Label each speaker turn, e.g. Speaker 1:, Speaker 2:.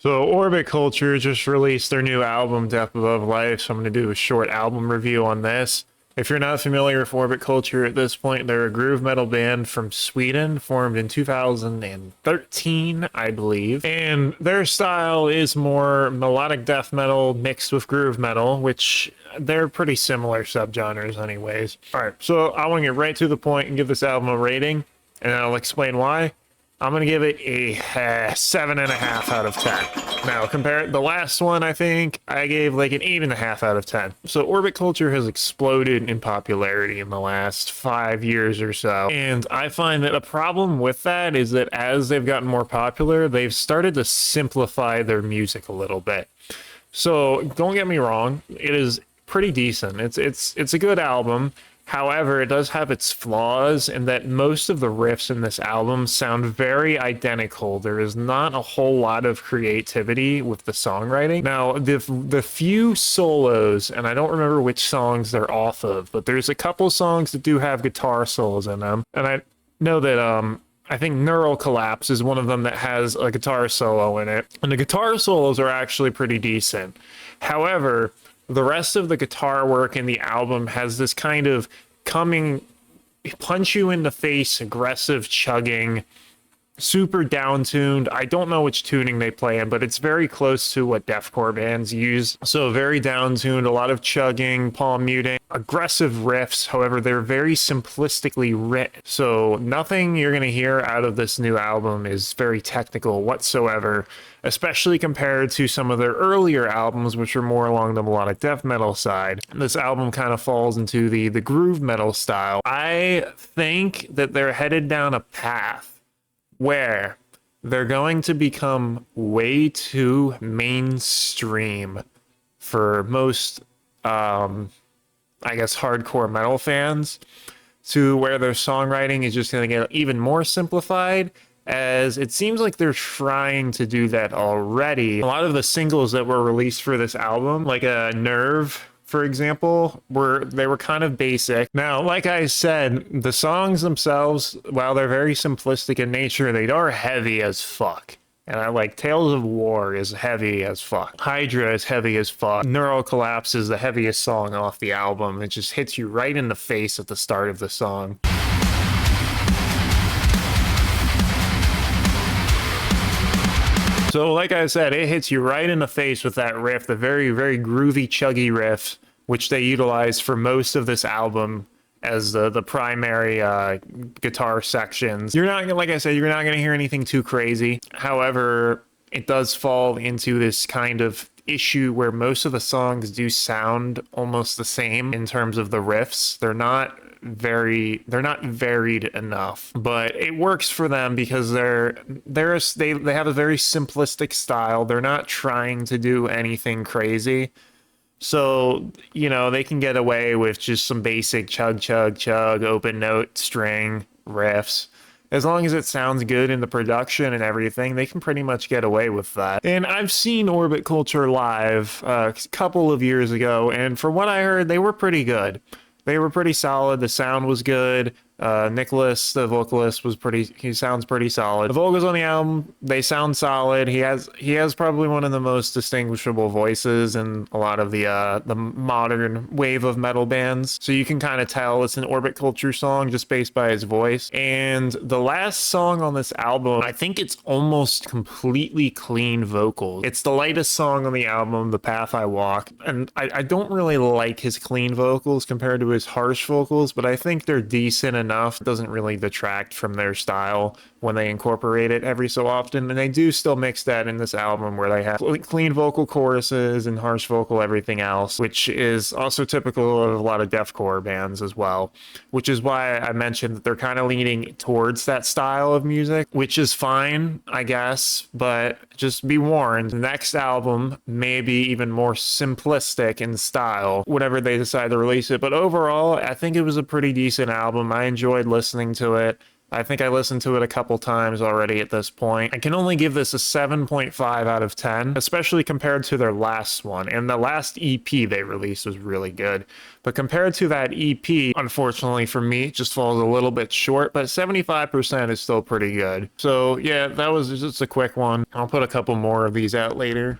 Speaker 1: So Orbit Culture just released their new album, Death Above Life, so I'm going to do a short album review on this. If you're not familiar with Orbit Culture at this point, they're a groove metal band from Sweden, formed in 2013, I believe. And their style is more melodic death metal mixed with groove metal, which they're pretty similar subgenres anyways. Alright, so I want to get right to the point and give this album a rating, and I'll explain why. I'm going to give it a 7.5 out of 10. Now, compared the last one, I think I gave like an 8.5 out of 10. So Orbit Culture has exploded in popularity in the last 5 years or so. And I find that a problem with that is that as they've gotten more popular, they've started to simplify their music a little bit. So don't get me wrong, it is pretty decent. It's a good album. However, it does have its flaws in that most of the riffs in this album sound very identical. There is not a whole lot of creativity with the songwriting. Now, the few solos, and I don't remember which songs they're off of, but there's a couple songs that do have guitar solos in them. And I know that I think Neural Collapse is one of them that has a guitar solo in it. And the guitar solos are actually pretty decent. However, the rest of the guitar work in the album has this kind of punch you in the face, aggressive chugging, super down-tuned. I don't know which tuning they play in, but it's very close to what deathcore bands use. So very down-tuned, a lot of chugging, palm muting, aggressive riffs. However, they're very simplistically written. So nothing you're going to hear out of this new album is very technical whatsoever, especially compared to some of their earlier albums, which are more along the melodic death metal side. This album kind of falls into the groove metal style. I think that they're headed down a path where they're going to become way too mainstream for most, I guess, hardcore metal fans, to where their songwriting is just going to get even more simplified, as it seems like they're trying to do that already. A lot of the singles that were released for this album, like Nerve, for example, they were kind of basic. Now, like I said, the songs themselves, while they're very simplistic in nature, they are heavy as fuck. And I like Tales of War is heavy as fuck. Hydra is heavy as fuck. Neural Collapse is the heaviest song off the album. It just hits you right in the face at the start of the song. So like I said, it hits you right in the face with that riff, the very, very groovy, chuggy riff, which they utilize for most of this album as the primary guitar sections. You're not, like I said, you're not going to hear anything too crazy. However, it does fall into this kind of issue where most of the songs do sound almost the same in terms of the riffs. They're not varied enough, but it works for them because they have a very simplistic style. They're not trying to do anything crazy, so you know they can get away with just some basic chug chug chug open note string riffs. As long as it sounds good in the production and everything, they can pretty much get away with that. And I've seen Orbit Culture live a couple of years ago, and from what I heard, they were pretty good. They were pretty solid. The sound was good. Nicholas, the vocalist, he sounds pretty solid. The vocals on the album, they sound solid. He has probably one of the most distinguishable voices in a lot of the modern wave of metal bands. So you can kind of tell it's an Orbit Culture song just based by his voice. And the last song on this album, I think it's almost completely clean vocals. It's the lightest song on the album, The Path I Walk. And I don't really like his clean vocals compared to his harsh vocals, but I think they're decent enough. It doesn't really detract from their style when they incorporate it every so often, and they do still mix that in this album where they have clean vocal choruses and harsh vocal everything else, which is also typical of a lot of deathcore bands as well, which is why I mentioned that they're kind of leaning towards that style of music, which is fine, I guess, but just be warned, the next album may be even more simplistic in style, whenever they decide to release it. But overall, I think it was a pretty decent album. I enjoyed listening to it. I think I listened to it a couple times already at this point. I can only give this a 7.5 out of 10, especially compared to their last one. And the last EP they released was really good. But compared to that EP, unfortunately for me, it just falls a little bit short, but 75% is still pretty good. So yeah, that was just a quick one. I'll put a couple more of these out later.